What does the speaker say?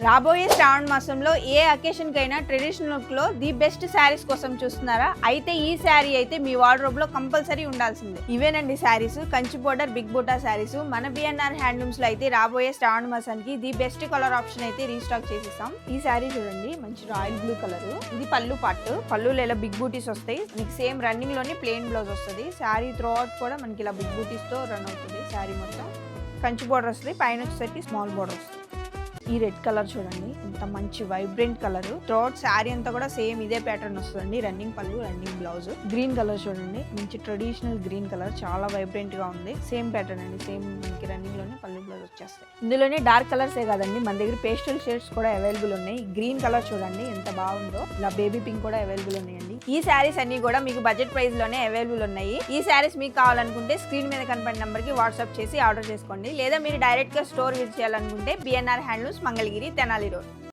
రాబోయే శ్రావణ మాసంలో ఏ అకేషన్ కైనా ట్రెడిషనల్ లుక్ లో ది బెస్ట్ శారీస్ కోసం చూస్తున్నారా? అయితే ఈ శారీ అయితే మీ వార్డ్రోబ్ లో కంపల్సరీ ఉండాల్సిందే. ఇవేనండి శారీస్, కంచి బోర్డర్ బిగ్ బూటా శారీస్. మన బిఎన్ఆర్ హ్యాండ్లూమ్స్ లో అయితే రాబోయే శ్రావణ మాసానికి ది బెస్ట్ కలర్ ఆప్షన్ అయితే రీస్టాక్ చేసేసాం. ఈ శారీ చూడండి, మంచి రాయల్ బ్లూ కలర్. ఇది పళ్ళు పార్ట్. పళ్ళులో ఇలా బిగ్ బూటీస్ వస్తాయి. మీకు సేమ్ రన్నింగ్ లోనే ప్లెయిన్ బ్లౌజ్ వస్తుంది. శారీ త్రూ అవుట్ కూడా మనకి ఇలా బిగ్ బూటీస్ తో రన్ అవుతుంది. శారీ మొత్తం కంచి బోర్డర్ వస్తుంది, పైన వచ్చేసరికి స్మాల్ బోర్డర్ వస్తుంది. ఈ రెడ్ కలర్ చూడండి, ఎంత మంచి వైబ్రెంట్ కలర్. త్రోట్ శారీ అంతా కూడా సేమ్ ఇదే ప్యాటర్న్ వస్తుంది. రన్నింగ్ పళ్ళు, రన్నింగ్ బ్లౌజ్. గ్రీన్ కలర్ చూడండి, మంచి ట్రెడిషనల్ గ్రీన్ కలర్, చాలా వైబ్రెంట్ గా ఉంది. సేమ్ ప్యాటర్న్ అండి, సేమ్ మనకి రన్నింగ్ లోనే పళ్ళు బ్లౌజ్ వచ్చేస్తాయి. ఇందులోనే డార్క్ కలర్సే కాదండి, మన దగ్గర పేస్టల్ షేడ్స్ కూడా అవైలబుల్ ఉన్నాయి. గ్రీన్ కలర్ చూడండి ఎంత బాగుందో, ఇలా బేబీ పింక్ కూడా అవైలబుల్ ఉన్నాయండి. ఈ శారీస్ అన్ని కూడా మీకు బడ్జెట్ ప్రైస్ లోనే అవైలబుల్ ఉన్నాయి. ఈ శారీస్ మీకు కావాలనుకుంటే స్క్రీన్ మీద కనపడిన నంబర్ కి వాట్సాప్ చేసి ఆర్డర్ చేసుకోండి. లేదా మీరు డైరెక్ట్ గా స్టోర్ విజిట్ చేయాలనుకుంటే BNR handlooms, Mangalagiri, Tenali road.